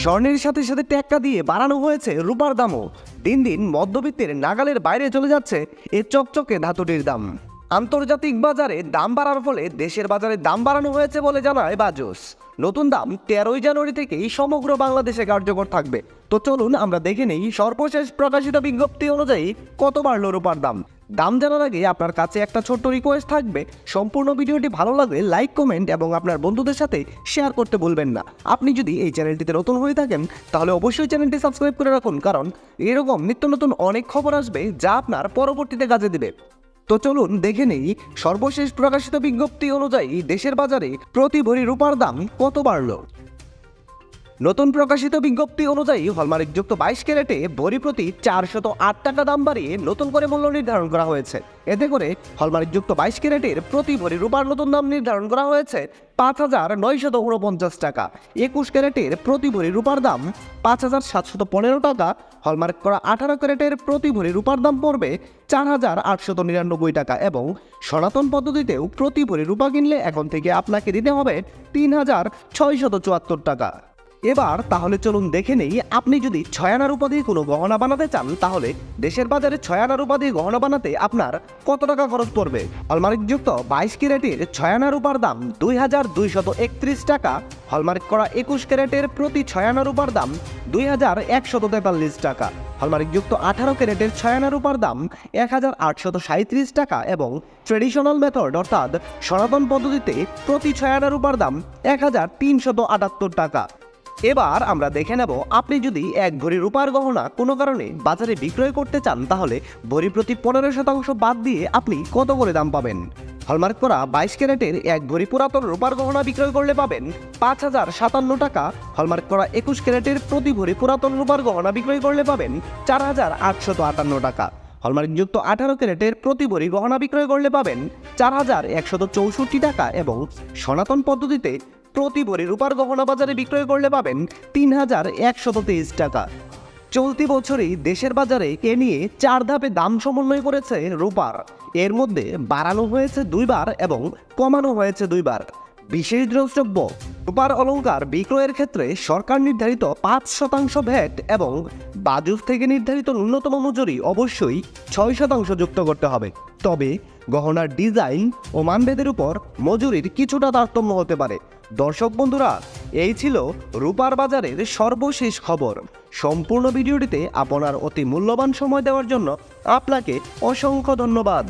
স্বর্ণের সাথে সাথে টেক্কা দিয়ে বাড়ানো হয়েছে রূপার দামও। দিন দিন মধ্যবিত্তের নাগালের বাইরে চলে যাচ্ছে এ চকচকে ধাতুটির দাম। আন্তর্জাতিক বাজারে দাম বাড়ার ফলে দেশের বাজারে দাম বাড়ানো হয়েছে বলে জানায় বাজুস। নতুন দাম 13 জানুয়ারি থেকেই সমগ্র বাংলাদেশে কার্যকর থাকবে। তো চলুন আমরা দেখে নেই সর্বশেষ প্রকাশিত বিজ্ঞপ্তি অনুযায়ী কত বাড়ল রূপার দাম। দাম জানার আগে আপনার কাছে একটা ছোট্ট রিকোয়েস্ট থাকবে, সম্পূর্ণ ভিডিওটি ভালো লাগলে লাইক, কমেন্ট এবং আপনার বন্ধুদের সাথে শেয়ার করতে ভুলবেন না। আপনি যদি এই চ্যানেলটিতে নতুন হয়ে থাকেন তাহলে অবশ্যই চ্যানেলটি সাবস্ক্রাইব করে রাখুন, কারণ এরকম নিত্য নতুন অনেক খবর আসবে যা আপনার পরবর্তীতে কাজে দিবে। তো চলুন দেখে নেই সর্বশেষ প্রকাশিত বিজ্ঞপ্তি অনুযায়ী দেশের বাজারে প্রতি ভরি রূপার দাম কত বাড়ল। নতুন প্রকাশিত বিজ্ঞপ্তি অনুযায়ী হলমার্কযুক্ত 22 ক্যারেটে ভরি প্রতি 408 টাকা দাম বাড়িয়ে নতুন করে মূল্য নির্ধারণ করা হয়েছে। এতে করে হলমার্কযুক্ত 22 ক্যারেটের প্রতি ভরি রূপার নতুন দাম নির্ধারণ করা হয়েছে 5,949 টাকা। 21 ক্যারেটের প্রতি ভরি রূপার দাম 5,715 টাকা। হলমার্ক করা 18 ক্যারেটের প্রতি ভরি রূপার দাম পড়বে 4,899 টাকা এবং সনাতন পদ্ধতিতেও প্রতি ভরি রূপা কিনলে এখন থেকে আপনাকে দিতে হবে 3,674 টাকা। এবার তাহলে চলুন দেখে নেই, আপনি যদি 6 আনা রূপা দিয়ে কোনো গহনা বানাতে চান তাহলে দেশের বাজারে 6 আনা রূপা দিয়ে গহনা বানাতে আপনার কত টাকা খরচ পড়বে। হলমার্কযুক্ত 22 ক্যারেটের 6 আনা রূপার দাম 2,231 টাকা। হলমার্ক করা 21 ক্যারেটের প্রতি 6 আনা রূপার দাম 2,143 টাকা। হলমার্কযুক্ত 18 ক্যারেটের 6 আনা রূপার দাম 1,837 টাকা এবং ট্রেডিশনাল মেথড অর্থাৎ সনাতন পদ্ধতিতে প্রতি 6 আনা রূপার দাম 1,378 টাকা। এবার আমরা দেখে নেব, আপনি যদি এক ভরি রূপার গহনা কোনো কারণে বাজারে বিক্রয় করতে চান তাহলে ভরি প্রতি 15% বাদ দিয়ে আপনি কত করে দাম পাবেন। হলমার্ক করা 22 ক্যারেটের এক ভরি পুরাতন রূপার গহনা বিক্রয় করলে পাবেন 5,057 টাকা। হলমার্ক করা 21 ক্যারেটের প্রতি ভরি পুরাতন রূপার গহনা বিক্রয় করলে পাবেন 4,858 টাকা। হলমার্কযুক্ত 18 ক্যারেটের প্রতি ভরি গহনা বিক্রয় করলে পাবেন 4,164 টাকা এবং সনাতন পদ্ধতিতে প্রতি ভরি রূপার গহনা বাজারে বিক্রয় করলে পাবেন 3,123 টাকা। চলতি বছরই দেশের বাজারে এ নিয়ে 4 ধাপে দাম সমন্বয় করেছে রূপার। এর মধ্যে বাড়ানো হয়েছে 2 বার এবং কমানো হয়েছে 2 বার। বিশেষ দ্রষ্টব্য, রূপার অলংকার বিক্রয়ের ক্ষেত্রে সরকার নির্ধারিত 5% ভ্যাট এবং বাজুস থেকে নির্ধারিত ন্যূনতম মজুরি অবশ্যই 6% যুক্ত করতে হবে। তবে গহনার ডিজাইন ও মানভেদের উপর মজুরির কিছুটা তারতম্য হতে পারে। দর্শক বন্ধুরা, এই ছিল রূপার বাজারের সর্বশেষ খবর। সম্পূর্ণ ভিডিওটিতে আপনার অতি মূল্যবান সময় দেওয়ার জন্য আপনাকে অসংখ্য ধন্যবাদ।